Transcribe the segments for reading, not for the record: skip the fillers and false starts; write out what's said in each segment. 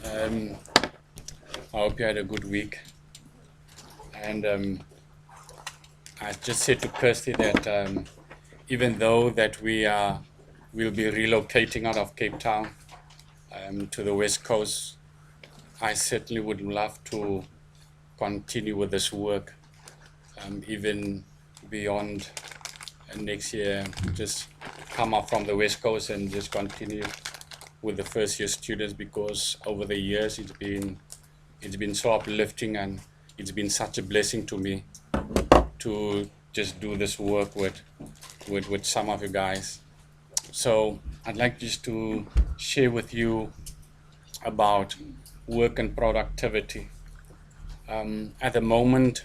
I hope you had a good week. And I just said to Kirsty that even though that we'll be relocating out of Cape Town to the West Coast, I certainly would love to continue with this work even beyond next year. Just come up from the West Coast and just continue with the first year students, because over the years it's been so uplifting, and it's been such a blessing to me to just do this work with some of you guys. So I'd like just to share with you about work and productivity. At the moment,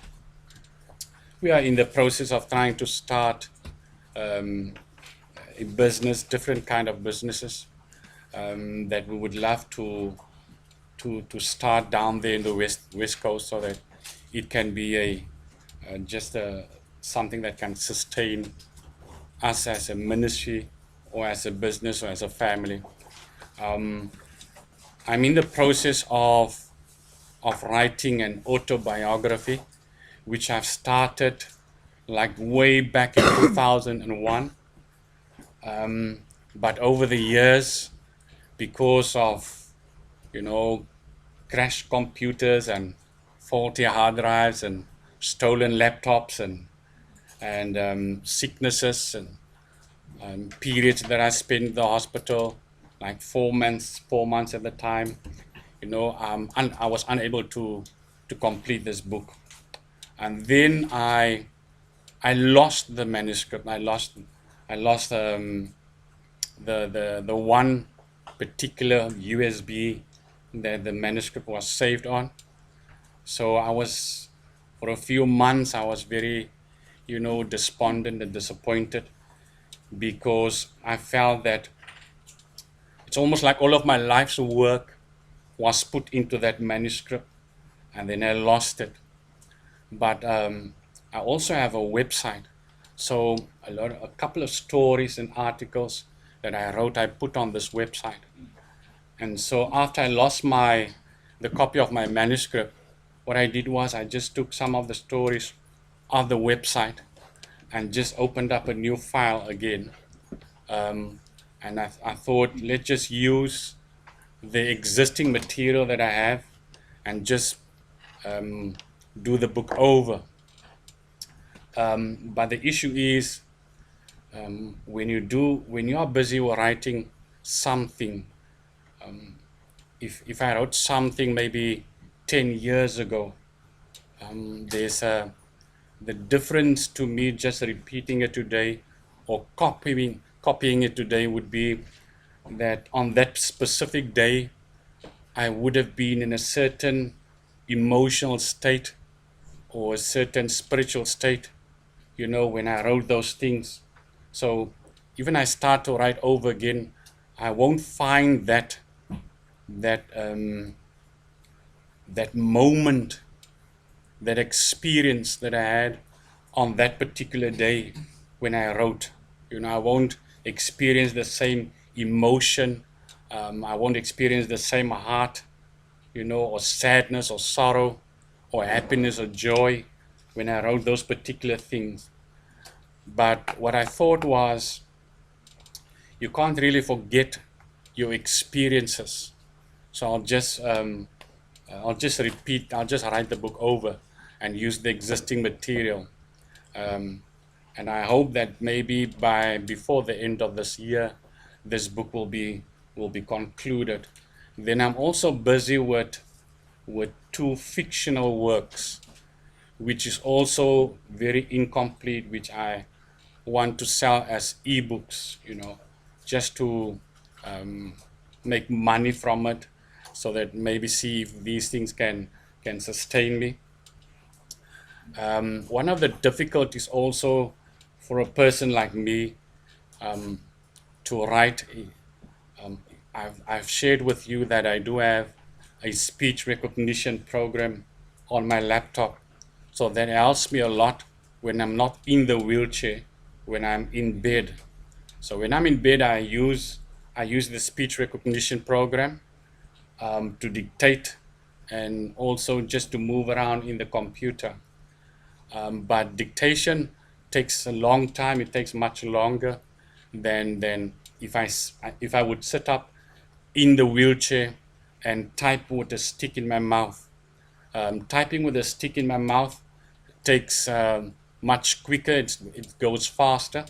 we are in the process of trying to start a business, different kind of businesses that we would love to start down there in the west coast, so that it can be something that can sustain us as a ministry or as a business or as a family. I'm in the process of writing an autobiography, which I've started like way back in 2001. But over the years, because of crashed computers and faulty hard drives and stolen laptops and sicknesses and periods that I spent in the hospital, like 4 months at the time, I was unable to complete this book. And then I lost the manuscript. I lost the one particular USB that the manuscript was saved on. So for a few months, I was very, despondent and disappointed, because I felt that it's almost like all of my life's work was put into that manuscript, and then I lost it. But I also have a website, so a couple of stories and articles that I wrote, I put on this website. And so after I lost the copy of my manuscript, what I did was I just took some of the stories of the website and just opened up a new file again. And I thought, let's just use the existing material that I have and just do the book over. But the issue is, when you are busy writing something, if I wrote something maybe 10 years ago, there's the difference to me just repeating it today or copying it today would be that on that specific day I would have been in a certain emotional state or a certain spiritual state, when I wrote those things. So even I start to write over again, I won't find that moment, that experience that I had on that particular day when I wrote. I won't experience the same emotion. I won't experience the same heart, or sadness or sorrow or happiness or joy when I wrote those particular things. But what I thought was, you can't really forget your experiences. So I'll just write the book over and use the existing material. And I hope that maybe before the end of this year, this book will be concluded. Then I'm also busy with 2 fictional works, which is also very incomplete, which I want to sell as ebooks, just to make money from it, so that maybe see if these things can sustain me. One of the difficulties also for a person like me to write, I've shared with you that I do have a speech recognition program on my laptop, so that helps me a lot when I'm not in the wheelchair, when I'm in bed. So when I'm in bed, I use the speech recognition program, to dictate and also just to move around in the computer. But dictation takes a long time. It takes much longer than if I would sit up in the wheelchair and type with a stick in my mouth. Typing with a stick in my mouth takes much quicker. It goes faster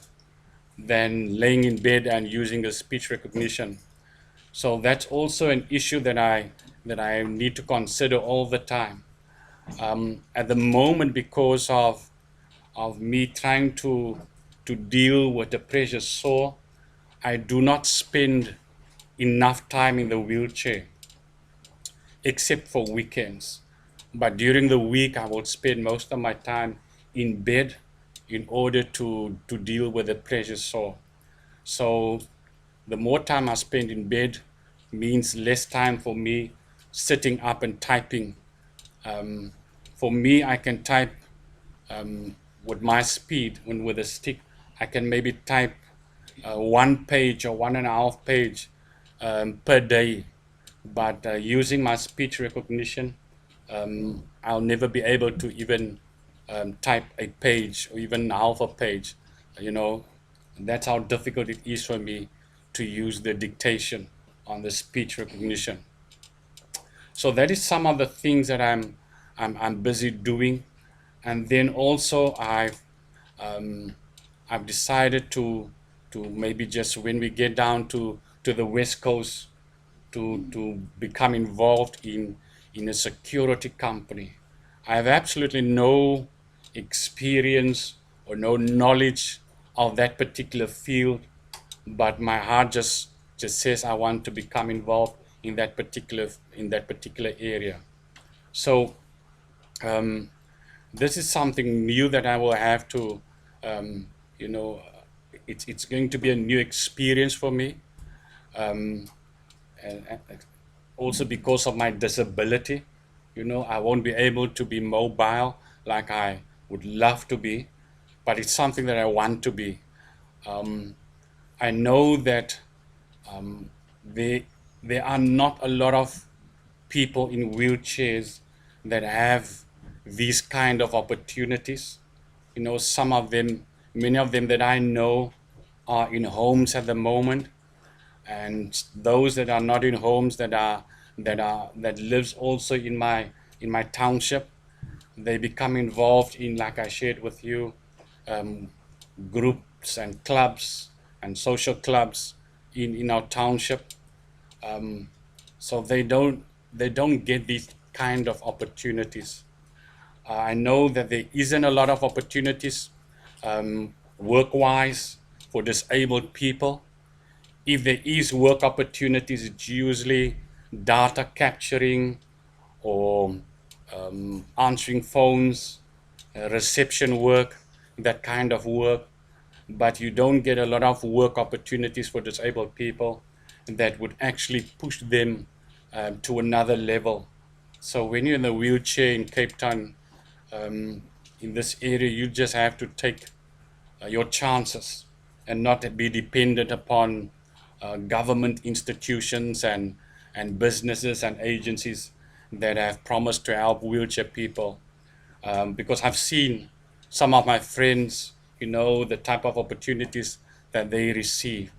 than laying in bed and using a speech recognition. So that's also an issue that I need to consider all the time. At the moment, because of me trying to deal with the pressure sore, I do not spend enough time in the wheelchair, except for weekends. But during the week, I would spend most of my time in bed in order to deal with the pressure sore. So the more time I spend in bed means less time for me sitting up and typing. For me, I can type with my speed and with a stick. I can maybe type 1 page or 1.5 page per day. But using my speech recognition, I'll never be able to even type a page or even half a page. You know, that's how difficult it is for me to use the dictation on the speech recognition. So that is some of the things that I'm busy doing, and then also I've decided to maybe just when we get down to the West Coast to become involved in a security company. I have absolutely no experience or no knowledge of that particular field, but my heart just says I want to become involved in that particular area. So this is something new that I will have to, um, you know, it's going to be a new experience for me, and also because of my disability. I won't be able to be mobile like I would love to be, but it's something that I want to be. I know that there, there are not a lot of people in wheelchairs that have these kind of opportunities. Some of them, many of them that I know are in homes at the moment, and those that are not in homes that lives also in my township, they become involved in, like I shared with you, um, groups and clubs and social clubs in our township. So they don't get these kind of opportunities. I know that there isn't a lot of opportunities work-wise for disabled people. If there is work opportunities, it's usually data capturing or answering phones, reception work, that kind of work. But you don't get a lot of work opportunities for disabled people that would actually push them to another level. So when you're in a wheelchair in Cape Town, in this area, you just have to take your chances and not be dependent upon government institutions and businesses and agencies that have promised to help wheelchair people. Because I've seen some of my friends, the type of opportunities that they receive.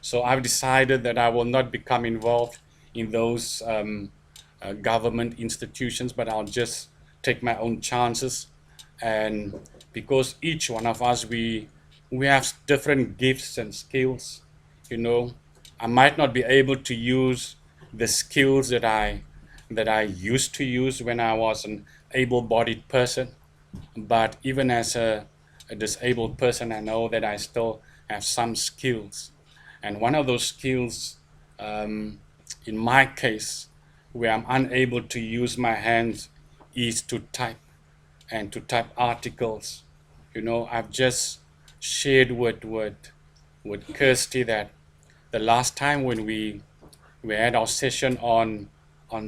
So I've decided that I will not become involved in those government institutions, but I'll just take my own chances. And because each one of us, we have different gifts and skills, you know, I might not be able to use the skills that I used to use when I was an able-bodied person, but even as a disabled person, I know that I still have some skills. And one of those skills, in my case, where I'm unable to use my hands, is to type and to type articles. I've just shared with Kirsty that the last time when we had our session on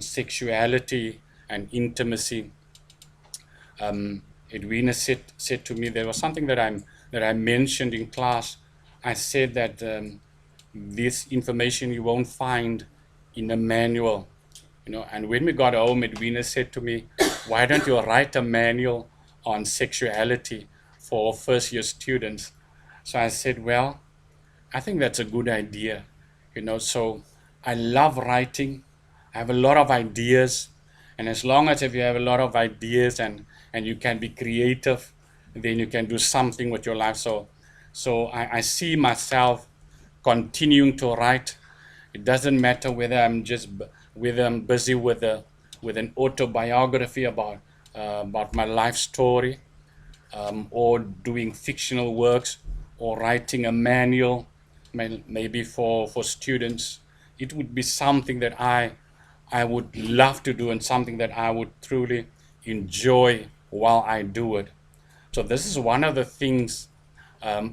sexuality and intimacy, Edwina said to me, there was something that I mentioned in class. I said that this information you won't find in a manual, and when we got home, Edwina said to me, why don't you write a manual on sexuality for first year students? So I said, well, I think that's a good idea, so I love writing. I have a lot of ideas, and as long as if you have a lot of ideas and you can be creative, then you can do something with your life. So I see myself continuing to write. It doesn't matter whether I'm busy with an autobiography about my life story, or doing fictional works, or writing a manual, maybe for students. It would be something that I would love to do, and something that I would truly enjoy while I do it. So this is one of the things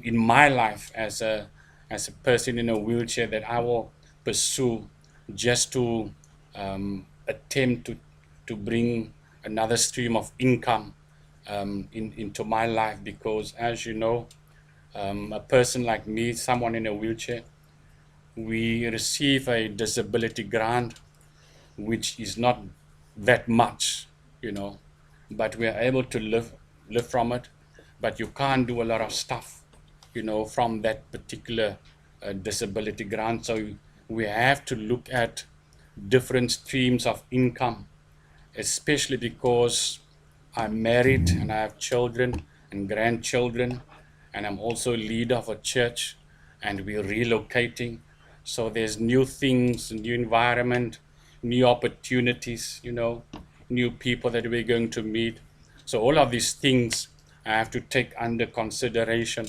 in my life as a person in a wheelchair that I will pursue, just to attempt to bring another stream of income into my life, because as you know, a person like me, someone in a wheelchair, we receive a disability grant, which is not that much, but we are able to live from it. But you can't do a lot of stuff, from that particular disability grant. So we have to look at different streams of income, especially because I'm married and I have children and grandchildren, and I'm also leader of a church, and we're relocating. So there's new things, new environment, new opportunities, new people that we're going to meet. So all of these things I have to take under consideration,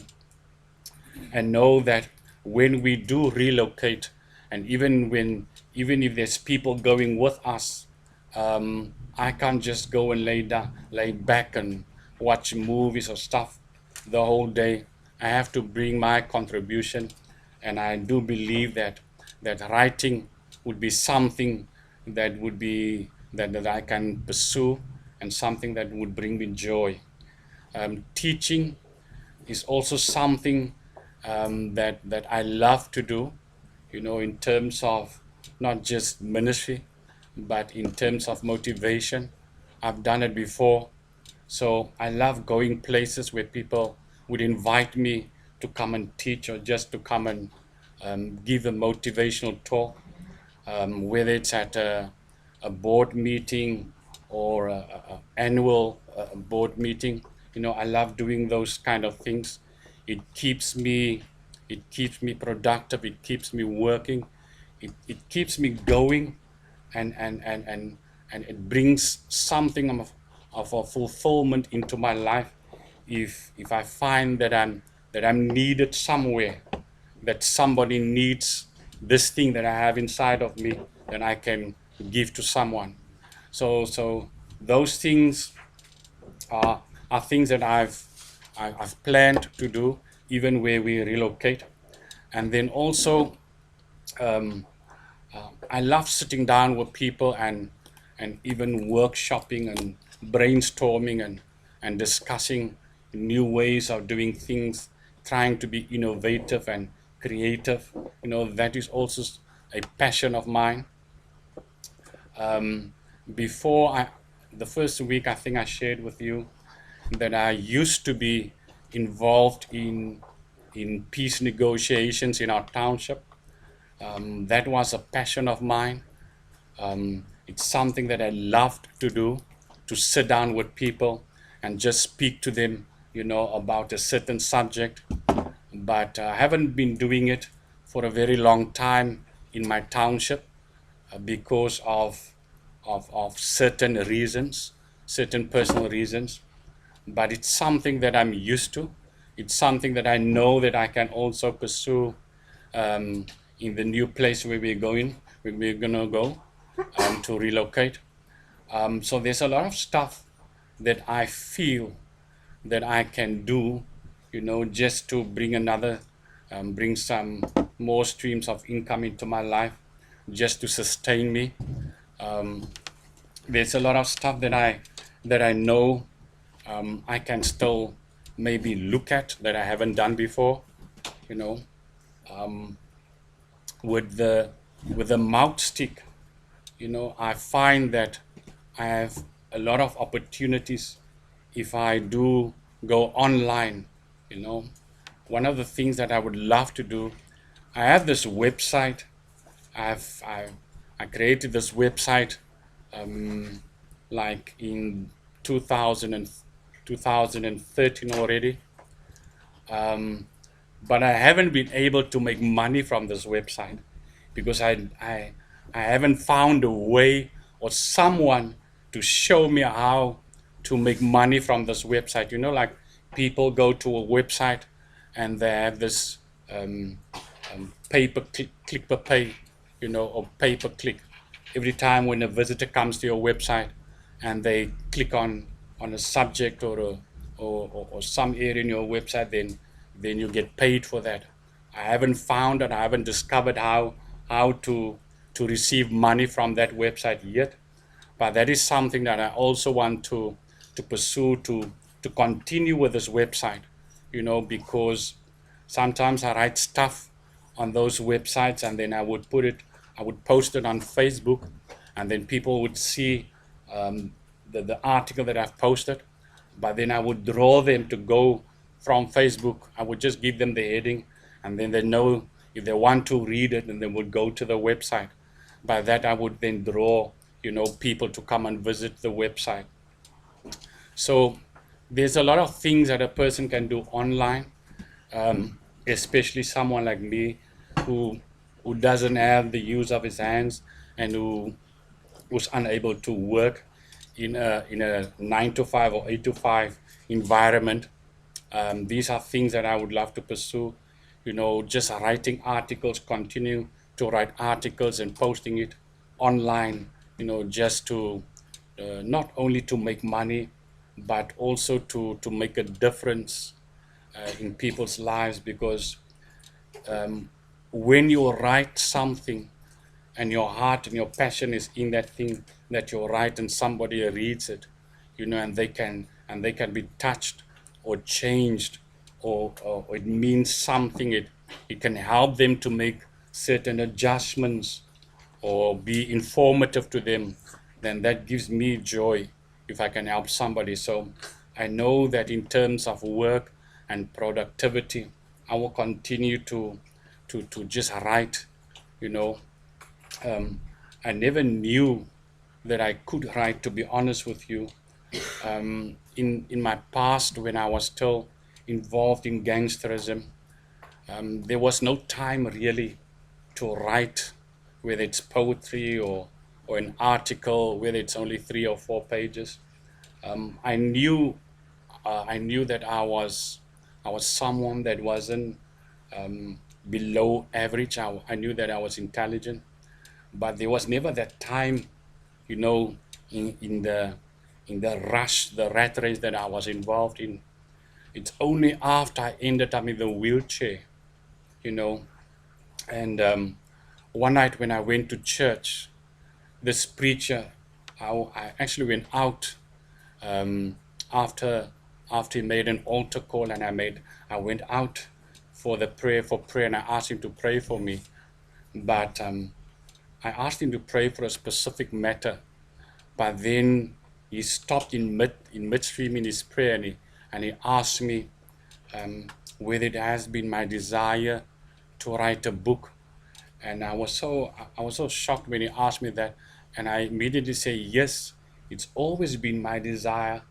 and know that when we do relocate, and even if there's people going with us, I can't just go and lay back and watch movies or stuff the whole day. I have to bring my contribution, and I do believe that writing would be something that I can pursue, and something that would bring me joy. Teaching is also something that I love to do, in terms of not just ministry, but in terms of motivation. I've done it before. So I love going places where people would invite me to come and teach, or just to come and give a motivational talk, whether it's at a board meeting or a annual board meeting. I love doing those kind of things. It keeps me productive. It keeps me working. It keeps me going, and it brings something of a fulfillment into my life. If I find that I'm needed somewhere, that somebody needs this thing that I have inside of me, then I can give to someone. So those things are things that I've planned to do, even where we relocate. And then also, I love sitting down with people, and even workshopping and brainstorming, and discussing new ways of doing things, trying to be innovative and creative. That is also a passion of mine. Before the first week, I think I shared with you that I used to be involved in peace negotiations in our township. That was a passion of mine. It's something that I loved to do, to sit down with people and just speak to them, about a certain subject. But I haven't been doing it for a very long time in my township, because of certain reasons, certain personal reasons. But it's something that I'm used to. It's something that I know that I can also pursue in the new place where we're going to go to relocate. So there's a lot of stuff that I feel that I can do, just to bring some more streams of income into my life, just to sustain me. There's a lot of stuff that I know I can still maybe look at, that I haven't done before, with the mouth stick. I find that I have a lot of opportunities if I do go online. You know, one of the things that I would love to do, I have this website. I've I created this website like in 2000 and 2013 already, but I haven't been able to make money from this website because I haven't found a way or someone to show me how to make money from this website. Like people go to a website and they have this um, pay per click per pay, or pay per click. Every time when a visitor comes to your website and they click on a subject or some area in your website, then you get paid for that. I haven't found and I haven't discovered how to receive money from that website yet, but that is something that I also want to pursue to continue with this website, because sometimes I write stuff on those websites and then I would post it on Facebook, and then people would see the article that I've posted, but then I would draw them to go from Facebook. I would just give them the heading, and then they know if they want to read it, and they would go to the website. By that, I would then draw, people to come and visit the website. So there's a lot of things that a person can do online, especially someone like me who who doesn't have the use of his hands and who was unable to work in a 9 to 5 or 8 to 5 environment. These are things that I would love to pursue. Just writing articles, continue to write articles and posting it online. Just to not only to make money, but also to make a difference in people's lives, because when you write something and your heart and your passion is in that thing that you write and somebody reads it, and they can be touched or changed, or it means something, it can help them to make certain adjustments or be informative to them, then that gives me joy if I can help somebody. So I know that in terms of work and productivity, I will continue to just write. You know, I never knew that I could write, to be honest with you. In my past, when I was still involved in gangsterism, there was no time really to write, whether it's poetry or an article, whether it's only 3 or 4 pages. I knew that I was someone that wasn't below average. I knew that I was intelligent, but there was never that time, you know, in the rush, the rat race that I was involved in. It's only after I ended up in the wheelchair, you know, and one night when I went to church, this preacher, I actually went out um, after after he made an altar call, and I went out for prayer, and I asked him to pray for me, but I asked him to pray for a specific matter, but then he stopped in midstream in his prayer, and he asked me whether it has been my desire to write a book. And I was so shocked when he asked me that, and I immediately say yes. It's always been my desire,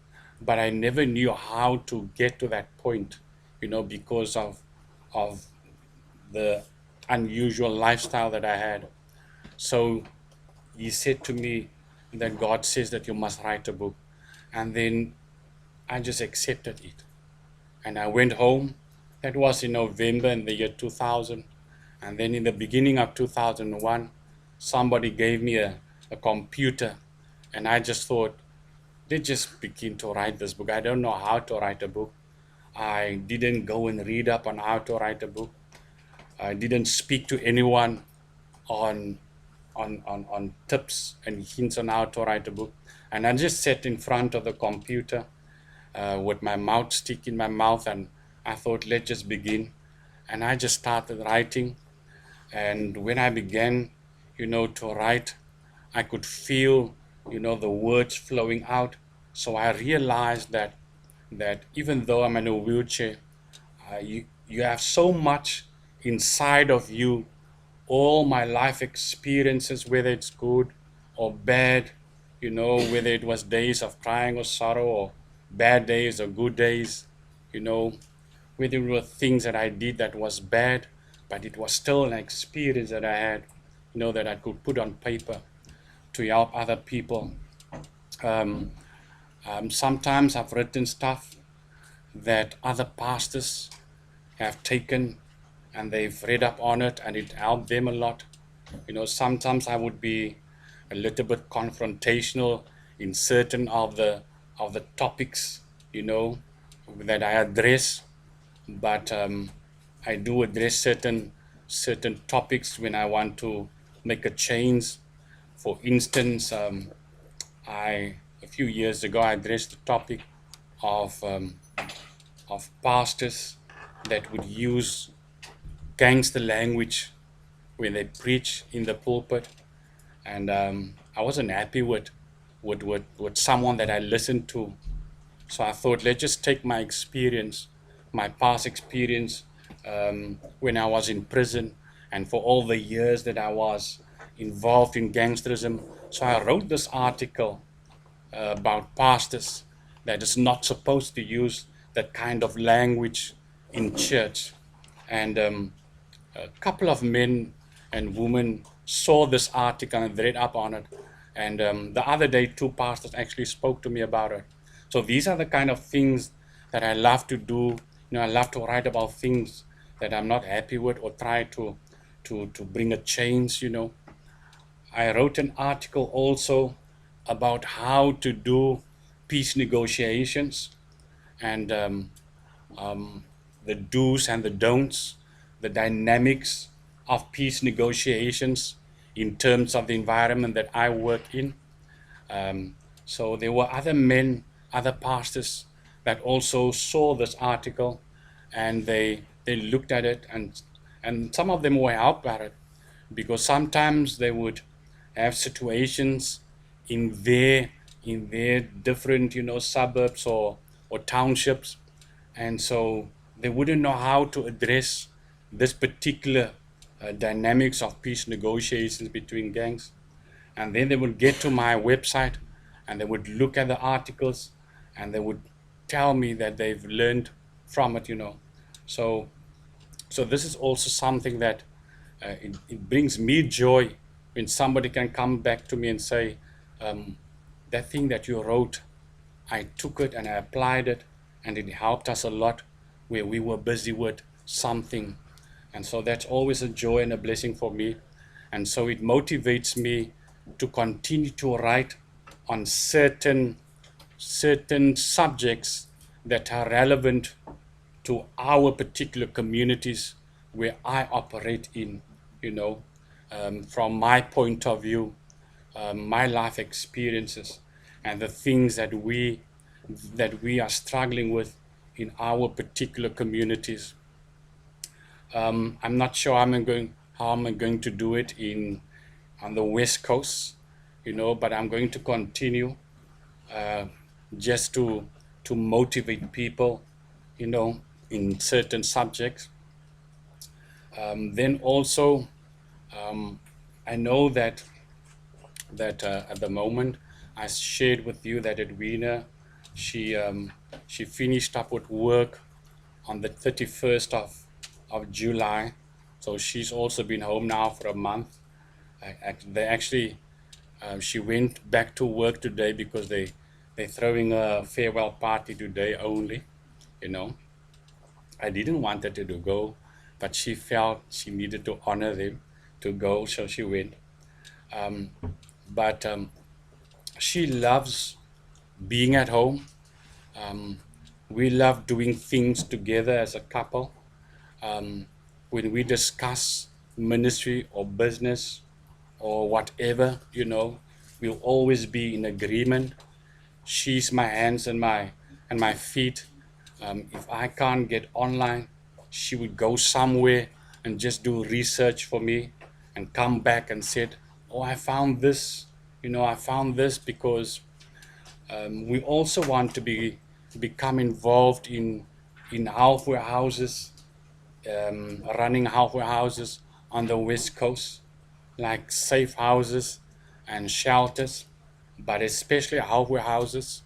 but I never knew how to get to that point, because of the unusual lifestyle that I had. So he said to me that God says that you must write a book, and then I just accepted it. And I went home. That was in November in the year 2000. And then in the beginning of 2001, somebody gave me a computer, and I just thought, let's just begin to write this book. I don't know how to write a book. I didn't go and read up on how to write a book. I didn't speak to anyone on on tips and hints on how to write a book. And I just sat in front of the computer with my mouth stick in my mouth, and I thought, let's just begin. And I just started writing. And when I began, to write, I could feel, the words flowing out. So I realized that even though I'm in a wheelchair, you have so much inside of you, all my life experiences, whether it's good or bad, whether it was days of crying or sorrow, or bad days or good days, you know, whether it were things that I did that was bad, but it was still an experience that I had, that I could put on paper to help other people. Um, Sometimes I've written stuff that other pastors have taken and they've read up on it and it helped them a lot. Sometimes I would be a little bit confrontational in certain of the topics, that I address, but I do address certain topics when I want to make a change. For instance, a few years ago I addressed the topic of pastors that would use gangster language when they preach in the pulpit, and I wasn't happy with someone that I listened to. So I thought, let's just take my experience, my past experience, when I was in prison, and for all the years that I was involved in gangsterism. So I wrote this article about pastors that is not supposed to use that kind of language in church. And a couple of men and women saw this article and read up on it. And the other day, two pastors actually spoke to me about it. So these are the kind of things that I love to do. I love to write about things that I'm not happy with, or try to bring a change. I wrote an article also about how to do peace negotiations, and the do's and the don'ts, the dynamics of peace negotiations in terms of the environment that I work in. So there were other men, other pastors that also saw this article, and they looked at it, and some of them were helped by it, because sometimes they would have situations in their different suburbs or townships, and so they wouldn't know how to address this particular dynamics of peace negotiations between gangs. And then they would get to my website and they would look at the articles and they would tell me that they've learned from it. So so this is also something that it brings me joy when somebody can come back to me and say, that thing that you wrote, I took it and I applied it, and it helped us a lot where we were busy with something. And so that's always a joy and a blessing for me. And so it motivates me to continue to write on certain subjects that are relevant to our particular communities where I operate in, from my point of view, my life experiences, and the things that we are struggling with in our particular communities. I'm not sure how I'm going to do it on the West Coast, but I'm going to continue just to motivate people, in certain subjects. Then also, I know that at the moment, I shared with you that Edwina, she finished up with work on the 31st of July. So she's also been home now for a month. They actually, she went back to work today because they're throwing a farewell party today only. I didn't want her to go, but she felt she needed to honor them to go, so she went. But she loves being at home. We love doing things together as a couple. When we discuss ministry or business or whatever, we'll always be in agreement. She's my hands and my feet. If I can't get online, she would go somewhere and just do research for me and come back and said, oh, I found this, I found this because we also want to become involved in halfway houses, running halfway houses on the West Coast, like safe houses and shelters, but especially halfway houses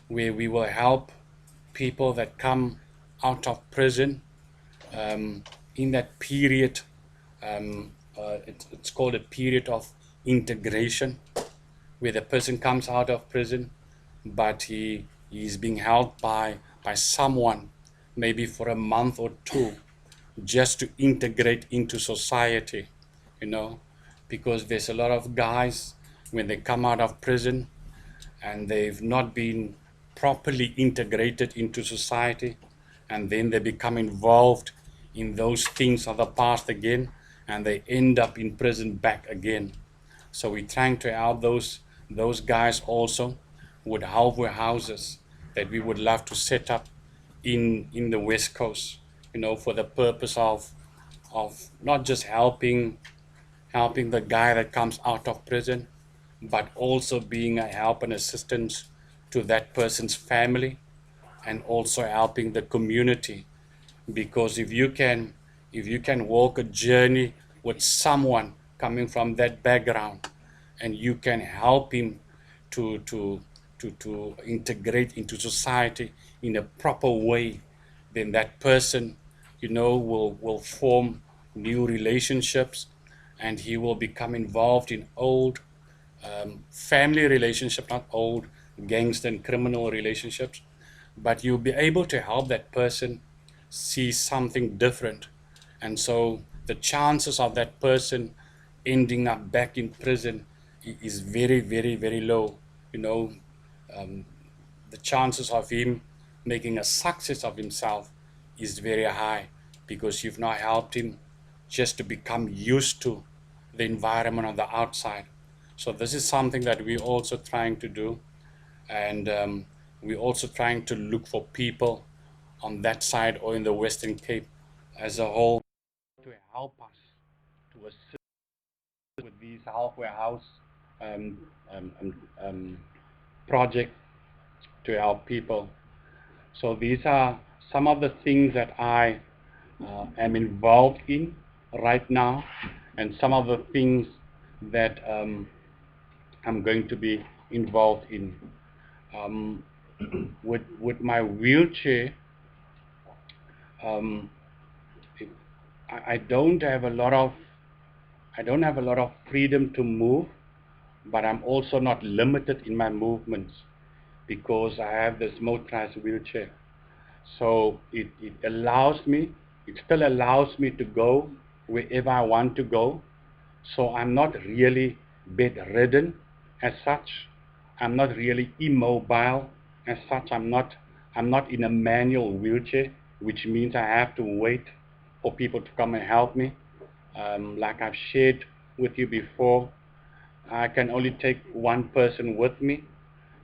where we will help people that come out of prison in that period. It's called a period of integration, where the person comes out of prison, but he's being held by someone, maybe for a month or two, just to integrate into society, you know, because there's a lot of guys when they come out of prison and they've not been properly integrated into society, and then they become involved in those things of the past again, and they end up in prison back again. So we're trying to help those guys also with halfway houses that we would love to set up in the West Coast, for the purpose of not just helping the guy that comes out of prison, but also being a help and assistance to that person's family, and also helping the community. Because if you can walk a journey with someone coming from that background, and you can help him to integrate into society in a proper way, then that person, will form new relationships, and he will become involved in old family relationships, not old gangster and criminal relationships, but you'll be able to help that person see something different. And so the chances of that person ending up back in prison is very, very, very low. You know, the chances of him making a success of himself is very high, because you've now helped him just to become used to the environment on the outside. So this is something that we're also trying to do, and we're also trying to look for people on that side or in the Western Cape as a whole to help us to assist with these halfway house um, um, um, um, project to help people. So these are some of the things that I am involved in right now, and some of the things that I'm going to be involved in. Um, with my wheelchair, um, I don't have a lot of freedom to move, but I'm also not limited in my movements because I have this motorized wheelchair. So it still allows me to go wherever I want to go. So I'm not really bedridden as such. I'm not really immobile as such. I'm not in a manual wheelchair, which means I have to wait for people to come and help me. Like I've shared with you before, I can only take one person with me,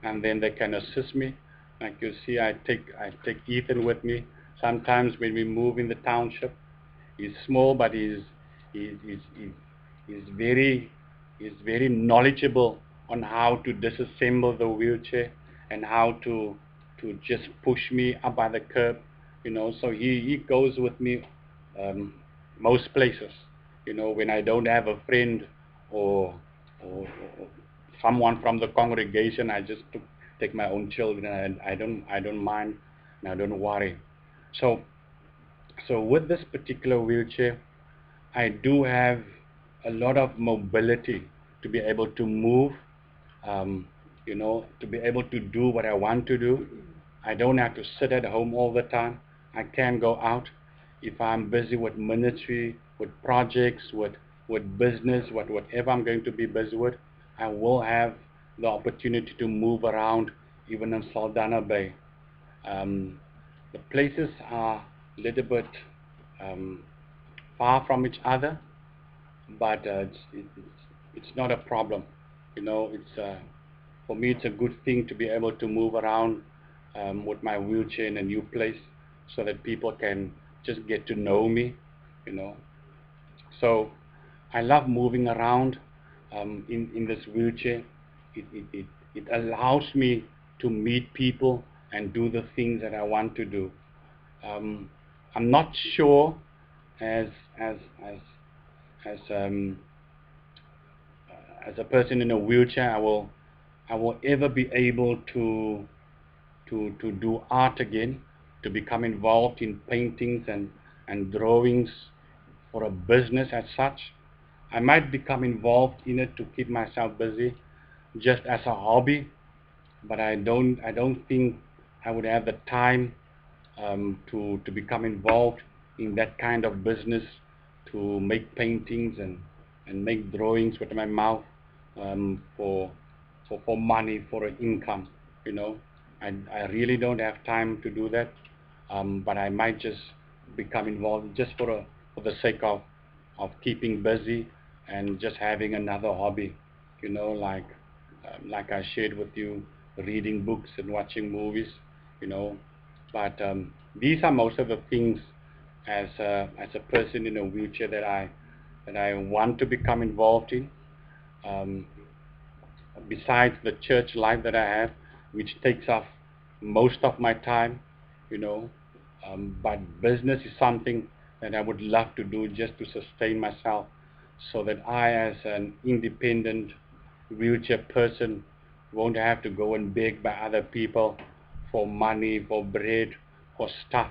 and then they can assist me. Like you see, I take Ethan with me. Sometimes when we move in the township, he's small, but he's, he's, he's, he's very knowledgeable on how to disassemble the wheelchair and how to just push me up by the curb. So he goes with me um, most places. When I don't have a friend or, or someone from the congregation, I just take my own children, and I don't mind, and I don't worry. So with this particular wheelchair, I do have a lot of mobility to be able to move, to be able to do what I want to do. I don't have to sit at home all the time. I can go out. If I'm busy with ministry, with projects, with business, whatever I'm going to be busy with, I will have the opportunity to move around even in Saldanha Bay. Um, the places are a little bit um, far from each other, but it's not a problem. It's for me it's a good thing to be able to move around with my wheelchair in a new place, so that people can just get to know me. You know, so I love moving around in this wheelchair. it allows me to meet people and do the things that I want to do. Um, I'm not sure as as as as as a person in a wheelchair I will ever be able to do art again, to become involved in paintings and drawings for a business as such. I might become involved in it to keep myself busy just as a hobby, but I don't think I would have the time to become involved in that kind of business, to make paintings and make drawings with my mouth for money, for an income, you know. I really don't have time to do that, but I might just become involved just for the sake of keeping busy and just having another hobby, you know, like I shared with you, reading books and watching movies, you know. But these are most of the things as a person in a wheelchair that I want to become involved in. Um, Besides the church life that I have, which takes up most of my time, you know. But business is something that I would love to do just to sustain myself, so that I, as an independent wheelchair person, won't have to go and beg by other people for money, for bread, for stuff.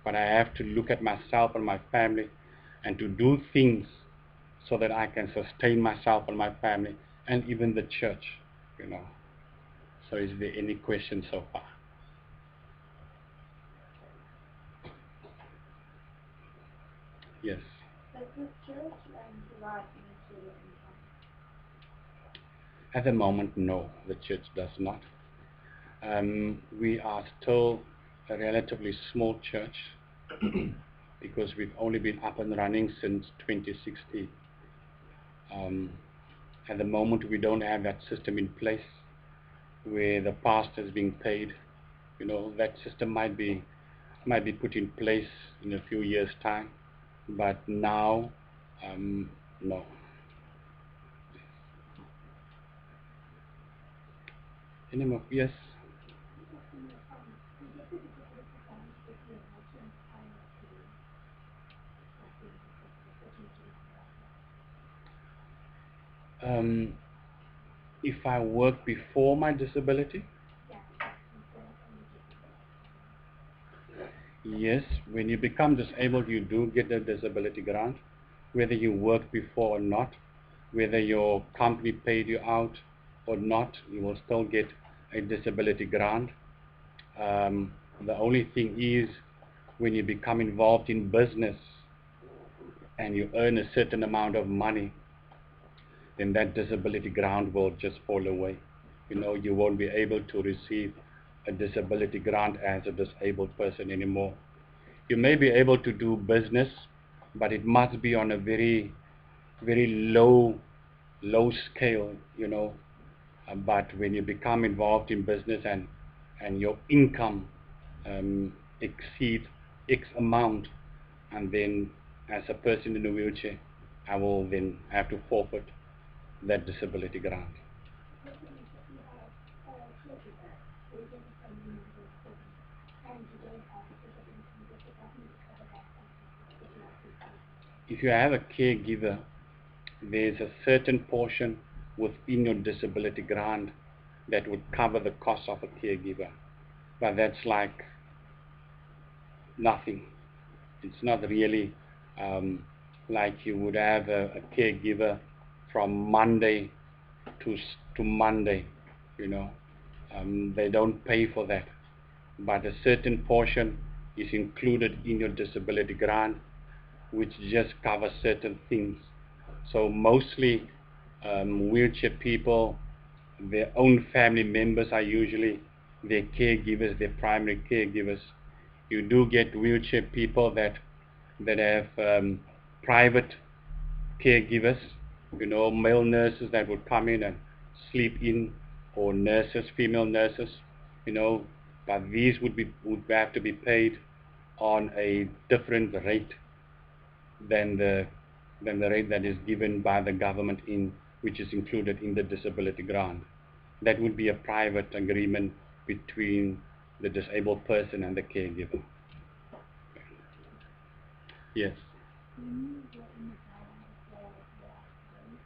But I have to look at myself and my family and to do things so that I can sustain myself and my family and even the church, you know. So is there any questions so far? Yes. Does the church provide any income? At the moment, no, the church does not. We are still a relatively small church because we've only been up and running since 2016. Um, at the moment, we don't have that system in place where the pastor is being paid. You know, that system might be put in place in a few years' time, but now, no. Any more? Yes. Um, if I work before my disability, yes, when you become disabled, you do get a disability grant, whether you work before or not, whether your company paid you out or not, you will still get a disability grant. The only thing is, when you become involved in business and you earn a certain amount of money, then that disability grant will just fall away. You know, you won't be able to receive a disability grant as a disabled person anymore. You may be able to do business, but it must be on a very low scale, you know. But when you become involved in business and your income exceeds X amount, and then as a person in a wheelchair, I will then have to forfeit that disability grant. If you have a caregiver, there's a certain portion within your disability grant that would cover the cost of a caregiver, but that's like nothing. It's not really like you would have a caregiver from Monday to Monday, you know. They don't pay for that, but a certain portion is included in your disability grant, which just covers certain things. So mostly wheelchair people, their own family members are usually their caregivers, their primary caregivers. You do get wheelchair people that have private caregivers, you know, male nurses that would come in and sleep in, or nurses, female nurses, you know, but these would have to be paid on a different rate than the rate that is given by the government, in which is included in the disability grant. that would be a private agreement between the disabled person and the caregiver. Yes. When you were in the town before the accident,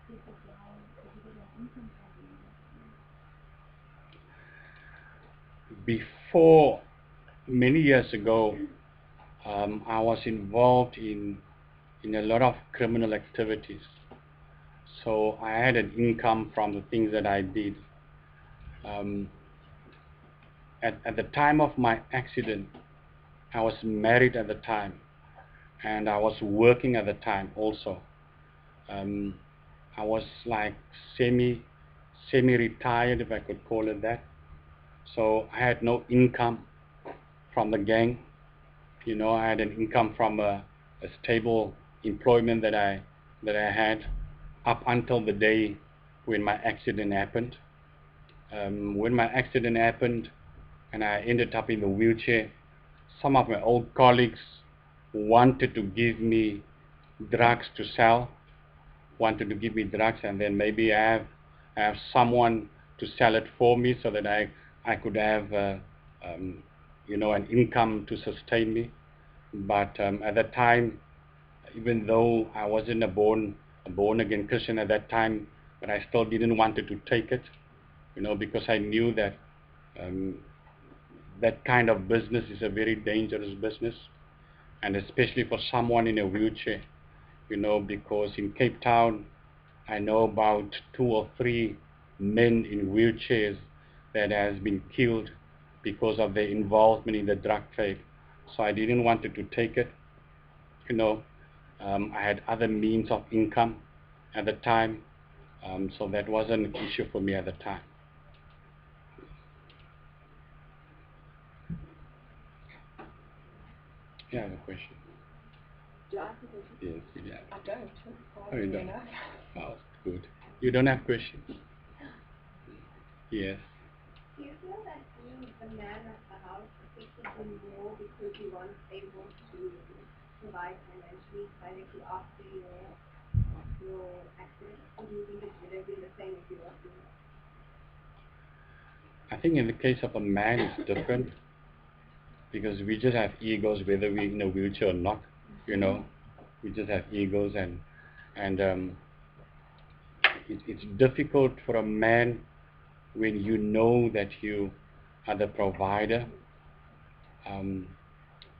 did you get an income from the industry? Before, many years ago, I was involved in a lot of criminal activities. So I had an income from the things that I did. At the time of my accident, I was married at the time, and I was working at the time also. I was like semi-retired, if I could call it that. So I had no income from the gang. You know, I had an income from a stable employment that I had up until the day when my accident happened. When my accident happened and I ended up in the wheelchair, some of my old colleagues wanted to give me drugs to sell, wanted to give me drugs, and then maybe I have someone to sell it for me so that I could have you know, an income to sustain me. But at that time, even though I wasn't a born again Christian at that time, but I still didn't want to take it, you know, because I knew that um, that kind of business is a very dangerous business, and especially for someone in a wheelchair, you know, because in Cape Town, I know about 2 or 3 men in wheelchairs that has been killed because of their involvement in the drug trade. So I didn't want to take it, you know. I had other means of income at the time, so that wasn't an issue for me at the time. Yeah, I have a question. Do you ask a question? Yes, yeah. I don't. Oh, you don't? Enough. Oh, good. You don't have questions? Yes. Do you feel that being the man of the house affected you more because you weren't able to provide financially directly after your accident? Or do you think it would have been the same if you were doing it? I think in the case of a man, it's different because we just have egos, whether we're in a wheelchair or not. You know, we just have egos, and it's difficult for a man when you know that you are the provider.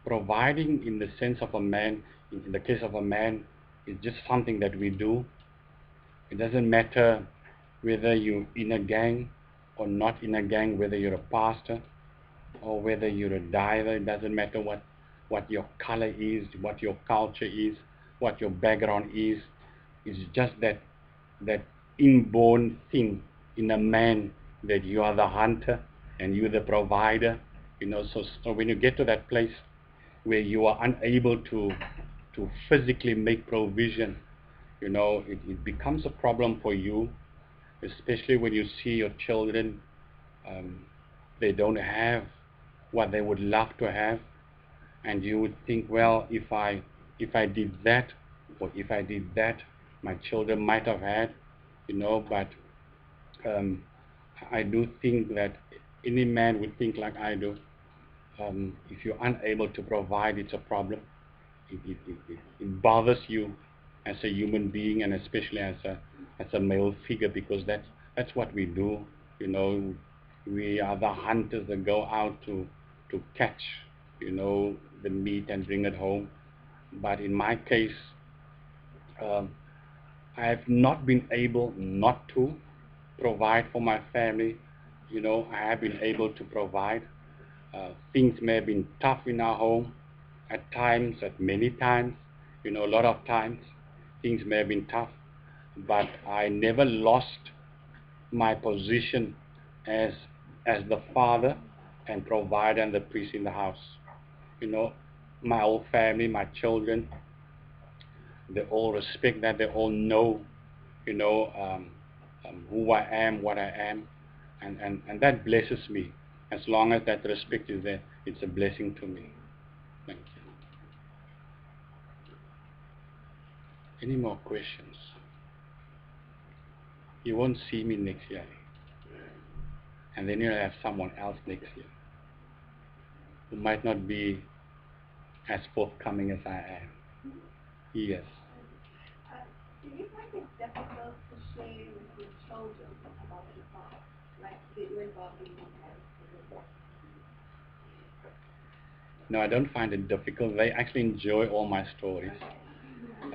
Providing in the sense of a man, in the case of a man, is just something that we do. It doesn't matter whether you're in a gang or not in a gang, whether you're a pastor or whether you're a diver. It doesn't matter what your color is, what your culture is, what your background is. It's just that inborn thing in a man that you are the hunter and you're the provider. You know, so when you get to that place where you are unable to physically make provision, you know, it becomes a problem for you, especially when you see your children, they don't have what they would love to have, and you would think, well, if I did that, or if I did that, my children might have had, you know. But I do think that any man would think like I do. If you're unable to provide, it's a problem. It bothers you as a human being, and especially as a male figure, because that's what we do. You know, we are the hunters that go out to catch, you know, the meat and bring it home. But in my case, um, I have not been able not to provide for my family. You know, I have been able to provide. Things may have been tough in our home at times, at many times, you know, a lot of times. Things may have been tough, but I never lost my position as the father and provider and the priest in the house. You know, my whole family, my children, they all respect that. They all know, you know, who I am, what I am, and that blesses me. As long as that respect is there, it's a blessing to me. Thank you. Any more questions? You won't see me next year. and then you'll have someone else next year who might not be as forthcoming as I am. Yes. Do you find it difficult to share with your children about your past, like your involvement in parents? No, I don't find it difficult. They actually enjoy all my stories.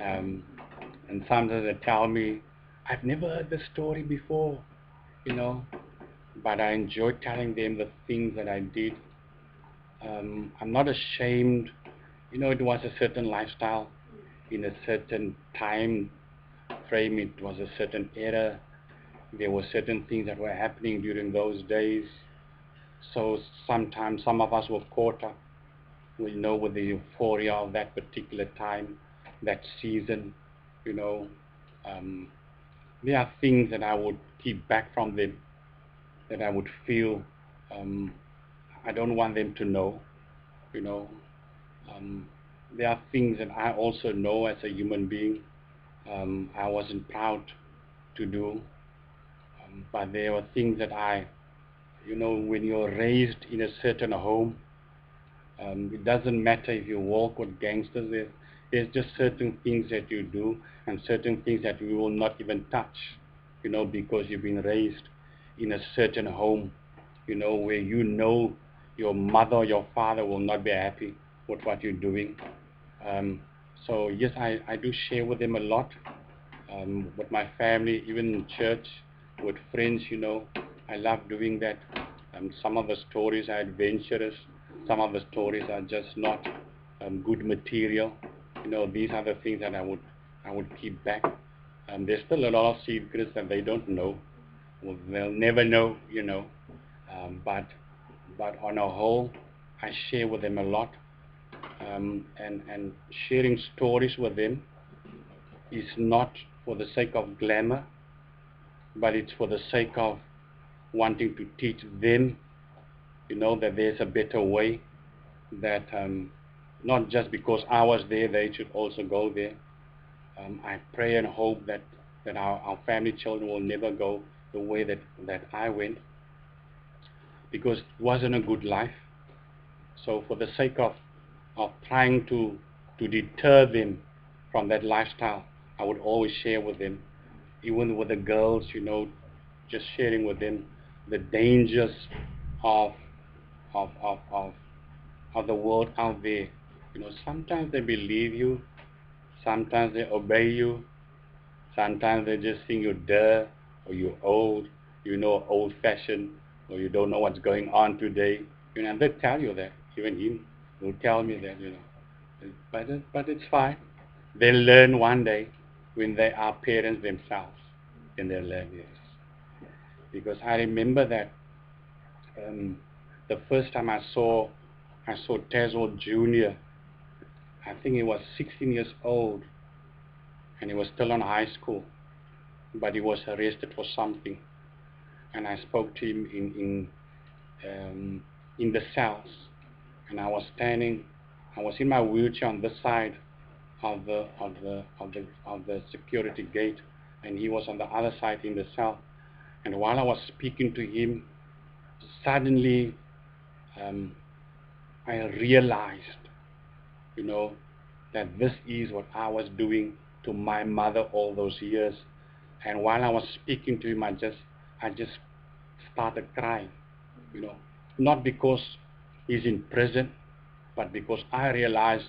And sometimes they tell me, I've never heard this story before, you know, but I enjoy telling them the things that I did. I'm not ashamed. You know, it was a certain lifestyle in a certain time frame. It was a certain era. There were certain things that were happening during those days. So sometimes some of us were caught up, we know, with the euphoria of that particular time, that season, you know. There are things that I would keep back from them, that I would feel I don't want them to know, you know. There are things that I also know as a human being I wasn't proud to do, but there were things that you know, when you're raised in a certain home, it doesn't matter if you walk with gangsters. There's just certain things that you do and certain things that you will not even touch, you know, because you've been raised in a certain home, you know, where you know your mother or your father will not be happy with what you're doing. So yes, I do share with them a lot, with my family, even in church, with friends, you know. I love doing that. Some of the stories are adventurous, some of the stories are just not good material. You know, these are the things that I would keep back. There's still a lot of secrets that they don't know. Well, they'll never know, you know. But on a whole, I share with them a lot. And sharing stories with them is not for the sake of glamour, but it's for the sake of wanting to teach them, you know, that there's a better way, that not just because I was there, they should also go there. I pray and hope that our family children will never go the way that I went, because it wasn't a good life. So for the sake of trying to deter them from that lifestyle, I would always share with them, even with the girls, you know, just sharing with them the dangers of of of of, of the world out there. You know, sometimes they believe you, sometimes they obey you, sometimes they just think you're duh, or you're old, you know, old-fashioned, or you don't know what's going on today. You know, and they tell you that. Even him will tell me that, you know. But it's fine. They'll learn one day when they are parents themselves, and they'll learn, yes. Because I remember that the first time I saw Taswell Jr., I think he was 16 years old, and he was still in high school, but he was arrested for something. And I spoke to him in the cells, and I was in my wheelchair on this side of the security gate, and he was on the other side in the cell. And while I was speaking to him, suddenly I realized, you know, that this is what I was doing to my mother all those years. And while I was speaking to him, I just started crying, you know, not because he's in prison, but because I realized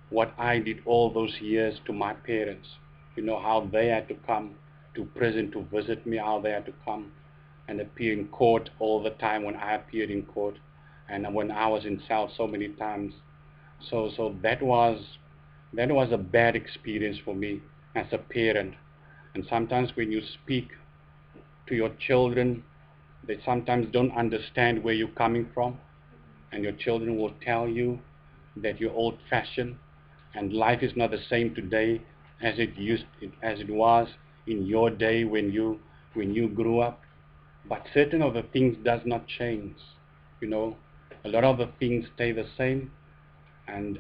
what I did all those years to my parents. You know, how they had to come to prison to visit me, how they had to come and appear in court all the time when I appeared in court, and when I was in cell so many times. So that was a bad experience for me as a parent. And sometimes when you speak to your children, they sometimes don't understand where you're coming from, and your children will tell you that you're old-fashioned and life is not the same today as it was in your day when you grew up. But certain of the things does not change. You know, a lot of the things stay the same, and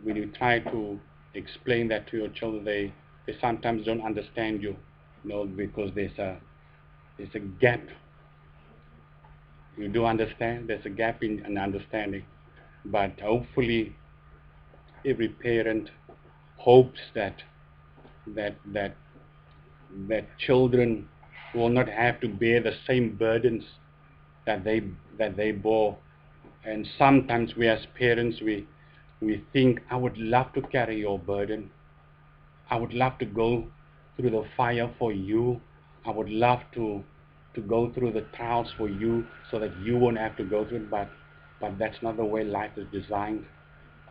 when you try to explain that to your children, they sometimes don't understand you, you know, because there's a gap You do understand? There's a gap in an understanding. But hopefully every parent hopes that that that that children will not have to bear the same burdens that they bore. And sometimes we as parents we think, I would love to carry your burden. I would love to go through the fire for you. I would love to go through the trials for you so that you won't have to go through it, but that's not the way life is designed.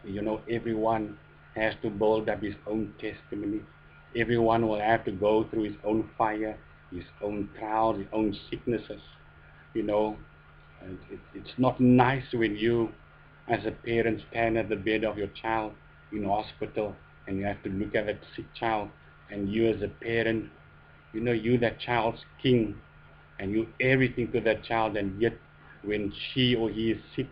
You know, everyone has to build up his own testimony. Everyone will have to go through his own fire, his own trials, his own sicknesses. You know, and it's not nice when you, as a parent, stand at the bed of your child in hospital and you have to look at that sick child, and you as a parent, you know, you that child's king, and you everything to that child, and yet when she or he is sick,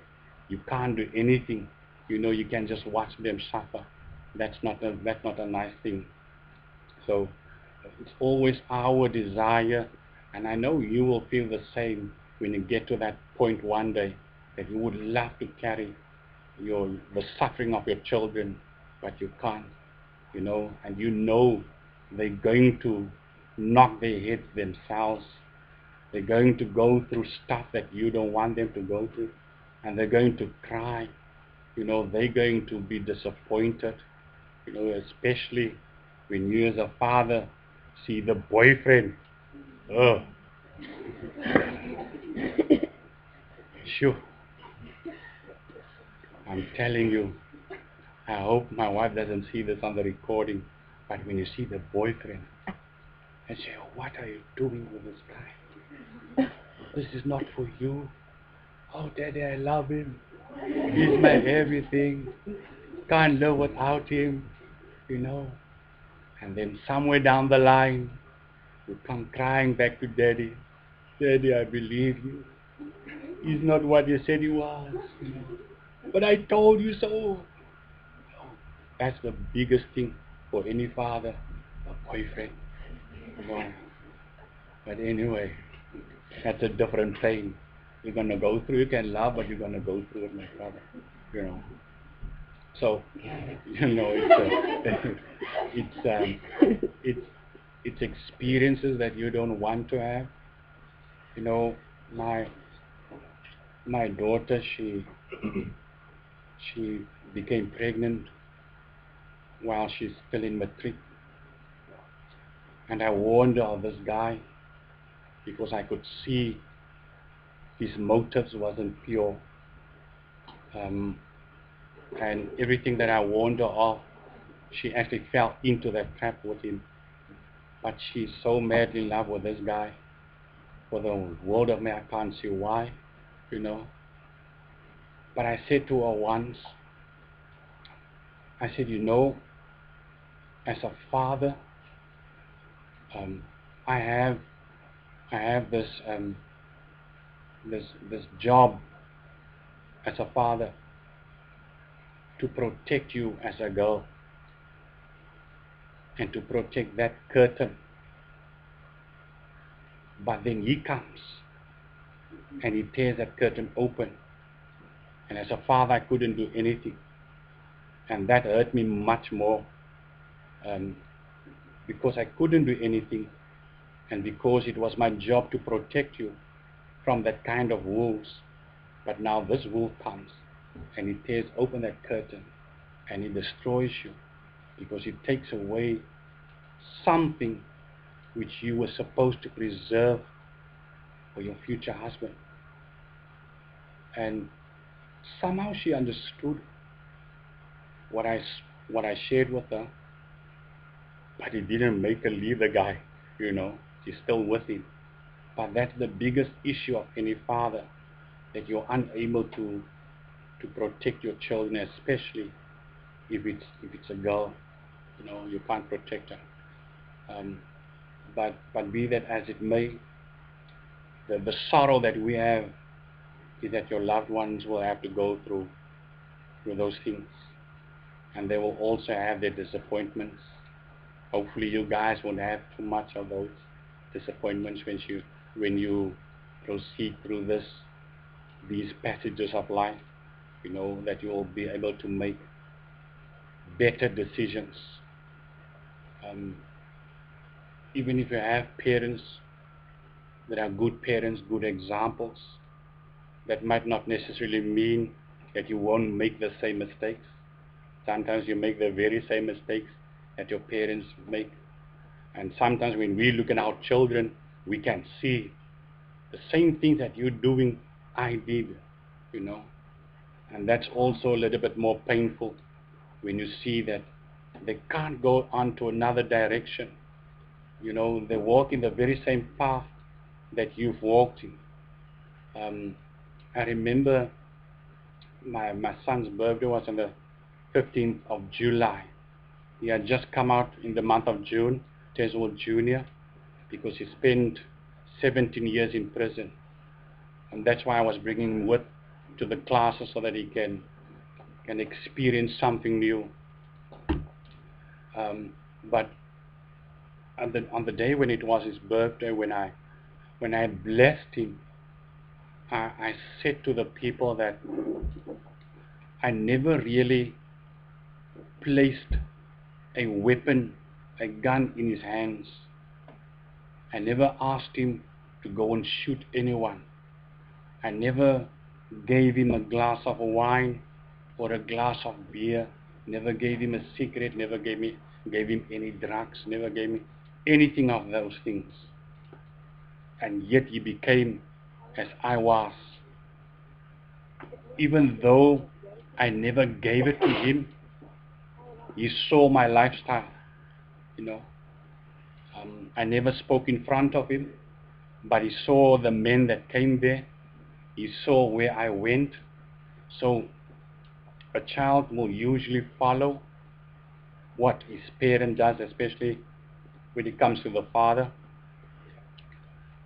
you can't do anything. You know, you can just watch them suffer. That's not a nice thing. So it's always our desire, and I know you will feel the same when you get to that point one day, that you would love to carry the suffering of your children, but you can't, you know, and you know they're going to knock their heads themselves. They're going to go through stuff that you don't want them to go through, and they're going to cry. You know, they're going to be disappointed, you know, especially when you as a father see the boyfriend. Oh, sure. I'm telling you, I hope my wife doesn't see this on the recording, but when you see the boyfriend and say, oh, what are you doing with this guy? This is not for you. Oh, Daddy, I love him. He's my everything. Can't live without him, you know. And then somewhere down the line, you come crying back to Daddy. Daddy, I believe you. He's not what you said he was, you know. But I told you so. That's the biggest thing for any father, a boyfriend, you know. But anyway, that's a different thing. You're gonna go through. You can love, but you're gonna go through it, my brother. You know. So, you know, it's experiences that you don't want to have. You know, my daughter, she became pregnant while she's still in matric, and I warned her of this guy because I could see his motives wasn't pure, and everything that I warned her of, she actually fell into that trap with him. But she's so madly in love with this guy. For the world of me, I can't see why, you know. But I said to her once, I said, you know, as a father, I have this job as a father to protect you as a girl and to protect that curtain. But then he comes and he tears that curtain open. And as a father, I couldn't do anything. And that hurt me much more, because I couldn't do anything, and because it was my job to protect you from that kind of wolves. But now this wolf comes and he tears open that curtain and he destroys you, because it takes away something which you were supposed to preserve for your future husband. And somehow she understood what I shared with her, but it didn't make her leave the guy, you know. She's still with him. But that's the biggest issue of any father, that you're unable to protect your children, especially if it's a girl. You know, you can't protect her. But be that as it may, the sorrow that we have is that your loved ones will have to go through those things, and they will also have their disappointments. Hopefully you guys won't have too much of those disappointments when you proceed through this these passages of life, you know, that you will be able to make better decisions. Even if you have parents that are good parents, good examples, that might not necessarily mean that you won't make the same mistakes. Sometimes you make the very same mistakes that your parents make. And sometimes when we look at our children, we can see the same things that you're doing, I did, you know. And that's also a little bit more painful when you see that they can't go on to another direction. You know, they walk in the very same path that you've walked in. I remember my son's birthday was on the 15th of July. He had just come out in the month of June, Taswell Junior, because he spent 17 years in prison. And that's why I was bringing him with to the classes so that he can experience something new. But on the day when it was his birthday, when I blessed him, I said to the people that I never really placed a weapon, a gun in his hands. I never asked him to go and shoot anyone. I never gave him a glass of wine or a glass of beer, never gave him a cigarette, never gave him any drugs, never gave me anything of those things. And yet he became as I was. Even though I never gave it to him, he saw my lifestyle, you know. I never spoke in front of him, but he saw the men that came there. He saw where I went. So a child will usually follow what his parent does, especially when it comes to the father.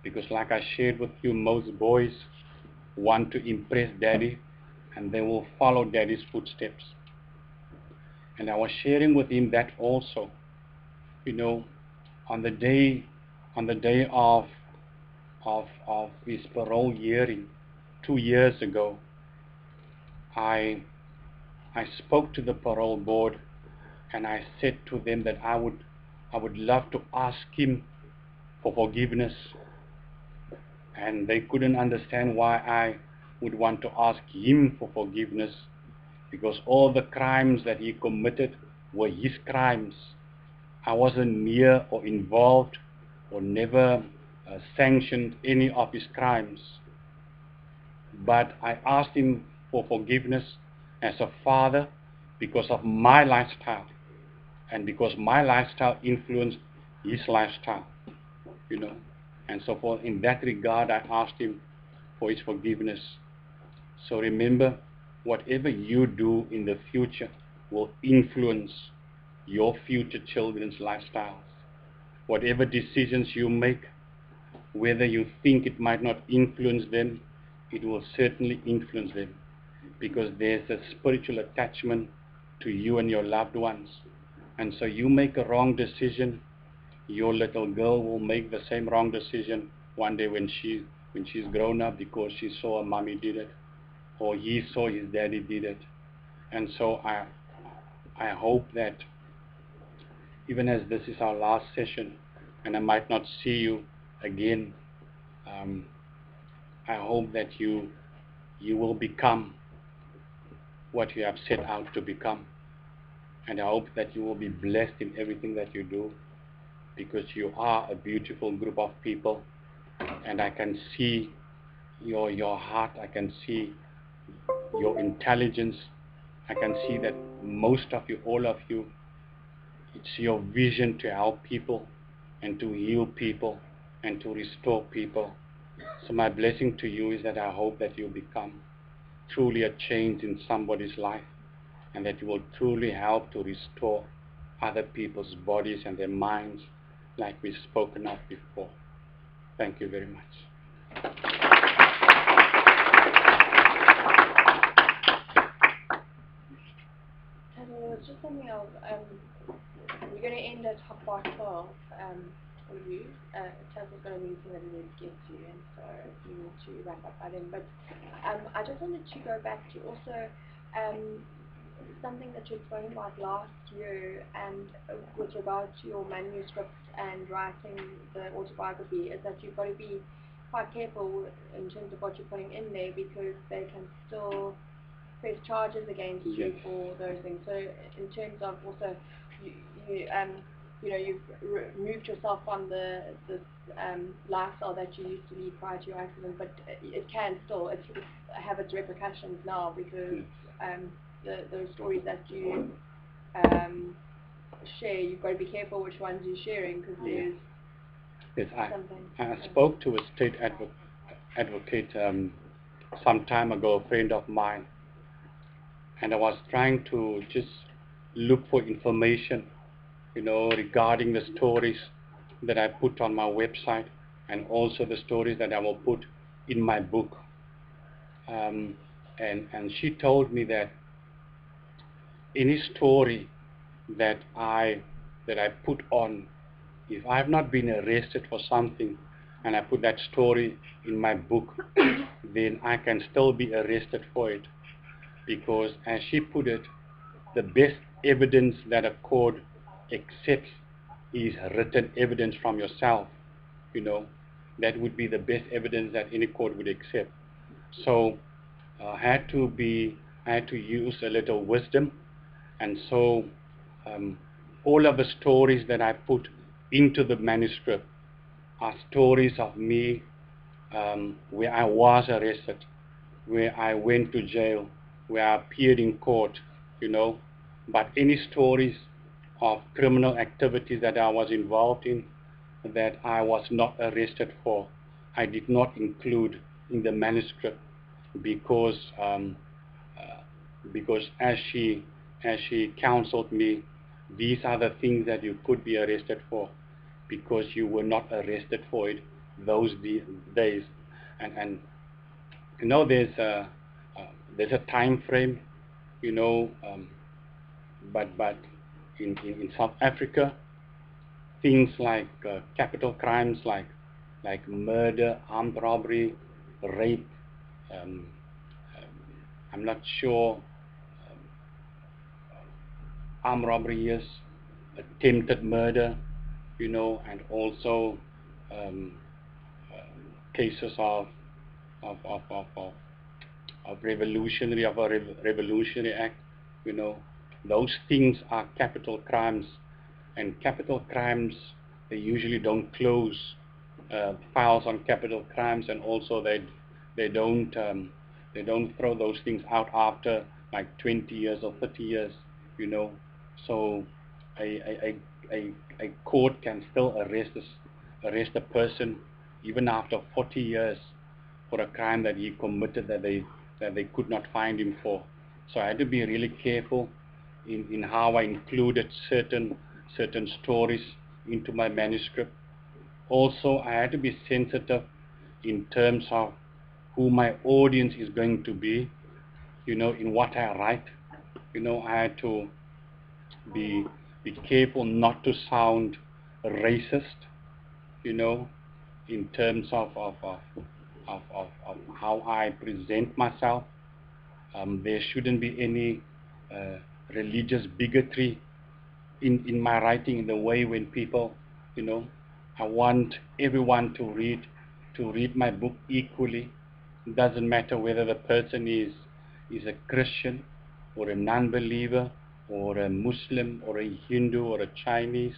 Because like I shared with you, most boys want to impress daddy and they will follow daddy's footsteps. And I was sharing with him that also, you know, on the day of his parole hearing 2 years ago, I spoke to the parole board and I said to them that I would love to ask him for forgiveness. And they couldn't understand why I would want to ask him for forgiveness, because all the crimes that he committed were his crimes. I wasn't near or involved or never sanctioned any of his crimes. But I asked him for forgiveness as a father because of my lifestyle and because my lifestyle influenced his lifestyle, you know. And so forth. In that regard, I asked him for his forgiveness. So remember, whatever you do in the future will influence your future children's lifestyles. Whatever decisions you make, whether you think it might not influence them, it will certainly influence them, because there's a spiritual attachment to you and your loved ones. And so you make a wrong decision, your little girl will make the same wrong decision one day when she's grown up, because she saw her mommy did it, or he saw his daddy did it. And so I hope that even as this is our last session, and I might not see you again, I hope that you will become what you have set out to become. And I hope that you will be blessed in everything that you do, because you are a beautiful group of people, and I can see your heart, I can see your intelligence, I can see that most of you, all of you, it's your vision to help people and to heal people and to restore people. So my blessing to you is that I hope that you become truly a change in somebody's life, and that you will truly help to restore other people's bodies and their minds, like we've spoken of before. Thank you very much. And just something else. We're going to end at 12:30. for you. Taswell's got a meeting that he needs to get to, and so we need to wrap up by then. But I just wanted to go back to also something that you had spoken about last year, and with regard to your manuscript and writing the autobiography, is that you've got to be quite careful in terms of what you're putting in there, because they can still press charges against you for those things. So in terms of also, you've removed yourself from this lifestyle that you used to lead prior to your accident, but it can still have its repercussions now, because the stories that you share, you've got to be careful which ones you're sharing, because there's something. I spoke to a state advocate some time ago, a friend of mine, and I was trying to just look for information, regarding the stories that I put on my website, and also the stories that I will put in my book. And she told me that any story that I put on, if I've not been arrested for something and I put that story in my book, then I can still be arrested for it, because, as she put it, the best evidence that a court accepts is written evidence from yourself. That would be the best evidence that any court would accept. So I had to use a little wisdom, and so all of the stories that I put into the manuscript are stories of me, where I was arrested, where I went to jail, where I appeared in court, but any stories of criminal activities that I was involved in that I was not arrested for, I did not include in the manuscript, because as she counseled me, these are the things that you could be arrested for, because you were not arrested for it those days. And there's a time frame, but in South Africa, things like capital crimes like murder, armed robbery, rape, um, I'm not sure, armed robbery, yes, attempted murder, and also um, cases of revolutionary act, those things are capital crimes, and capital crimes, they usually don't close files on capital crimes, and also they don't throw those things out after like 20 years or 30 years, so a court can still arrest a person even after 40 years for a crime that he committed that they could not find him for. So I had to be really careful in how I included certain stories into my manuscript. Also, I had to be sensitive in terms of who my audience is going to be, in what I write. I had to be careful not to sound racist, in terms of how I present myself. There shouldn't be any religious bigotry in my writing, in the way when people, I want everyone to read my book equally. It doesn't matter whether the person is a Christian or a non-believer or a Muslim or a Hindu or a Chinese.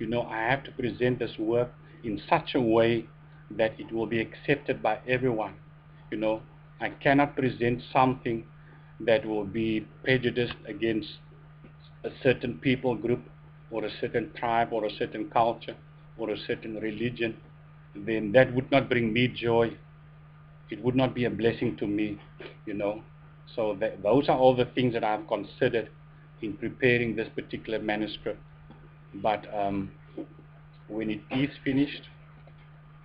I have to present this work in such a way that it will be accepted by everyone. I cannot present something that will be prejudiced against a certain people group or a certain tribe or a certain culture or a certain religion. Then that would not bring me joy. It would not be a blessing to me, So those are all the things that I've considered in preparing this particular manuscript. But when it is finished,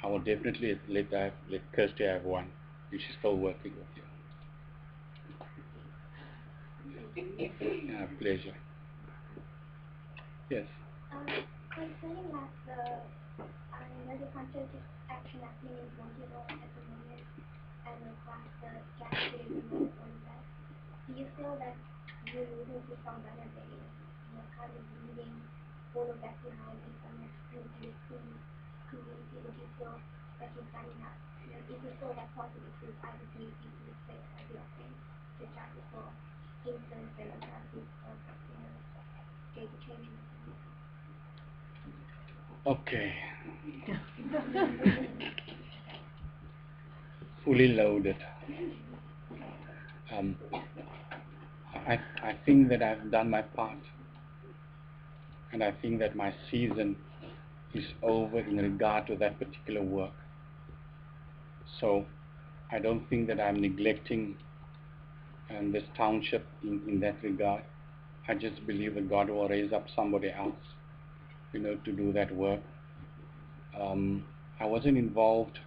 I will definitely let Kirsty have one, which is still working with you. Yeah, pleasure. Yes. Concerning that, there's a concerted action happening in Montreal at the moment, and across the Japanese and all of that. Do you feel that you're moving to some better days, kind of leaving all of that behind and some community? Would you feel that you're signing up? If you feel that positive group, I would need you to say as your friend to try to feel influence and attractive of create a change in the community. Okay. Fully loaded. I think that I've done my part, and I think that my season is over in regard to that particular work. So I don't think that I'm neglecting this township in that regard. I just believe that God will raise up somebody else, to do that work. I wasn't involved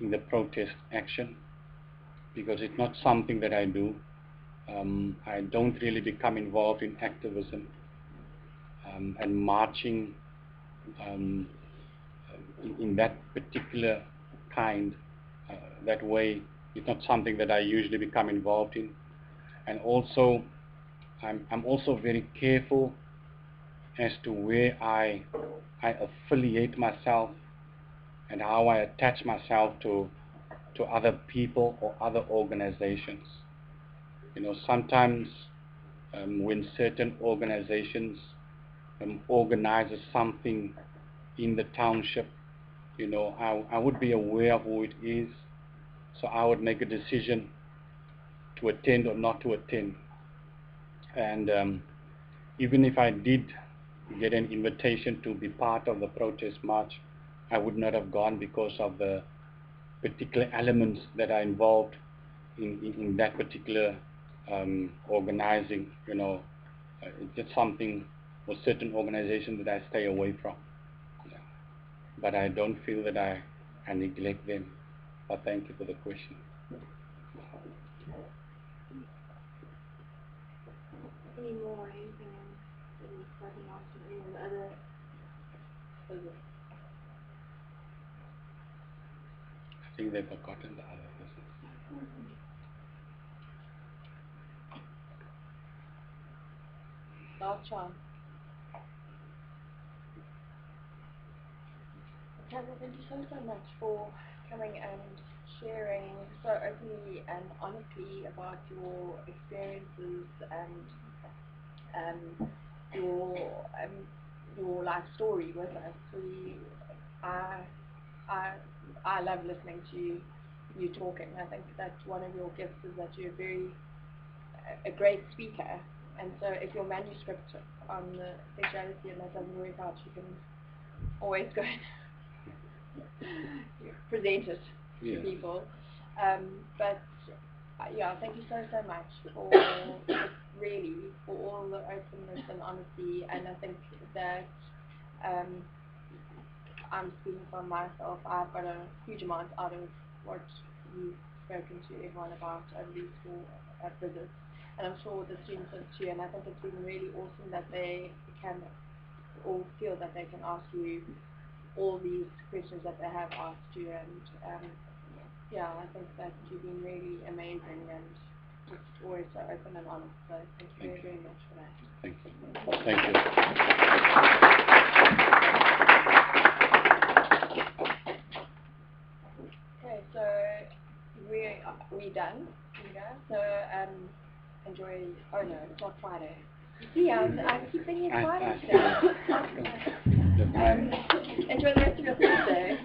in the protest action because it's not something that I do. I don't really become involved in activism and marching in that particular kind, that way. It's not something that I usually become involved in. And also, I'm also very careful as to where I affiliate myself and how I attach myself to other people or other organizations. Sometimes when certain organizations organizes something in the township, I would be aware of who it is, so I would make a decision to attend or not to attend. And even if I did get an invitation to be part of the protest march, I would not have gone because of the particular elements that are involved in that particular organizing. It's just something or certain organizations that I stay away from. Yeah. But I don't feel that I neglect them. But thank you for the question. Any more? Anything else? Anything else to do with other? I think they've forgotten the other business. Last chance. Taswell, thank you so much for coming and sharing so openly and honestly about your experiences and your life story with us. I love listening to you talking. I think that one of your gifts is that you're a great speaker. And so if your manuscript on the sexuality and that doesn't work out, you can always go and present it to people. But yeah, thank you so much for all the openness and honesty. And I think that I'm speaking for myself. I've got a huge amount out of what you've spoken to everyone about over these 4 visits. And I'm sure the students have too, and I think it's been really awesome that they can all feel that they can ask you all these questions that they have asked you, and yeah, I think that you've been really amazing and just always so open and honest, so thank you very, very much for that. Thank you. Thank you. Okay, so we're done, so enjoy. Oh no, it's not Friday. See, I keep thinking it's Friday today. Enjoy the rest of your Thursday.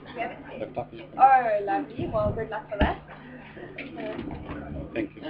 Oh, lovely. Well, good luck for that. Thank you.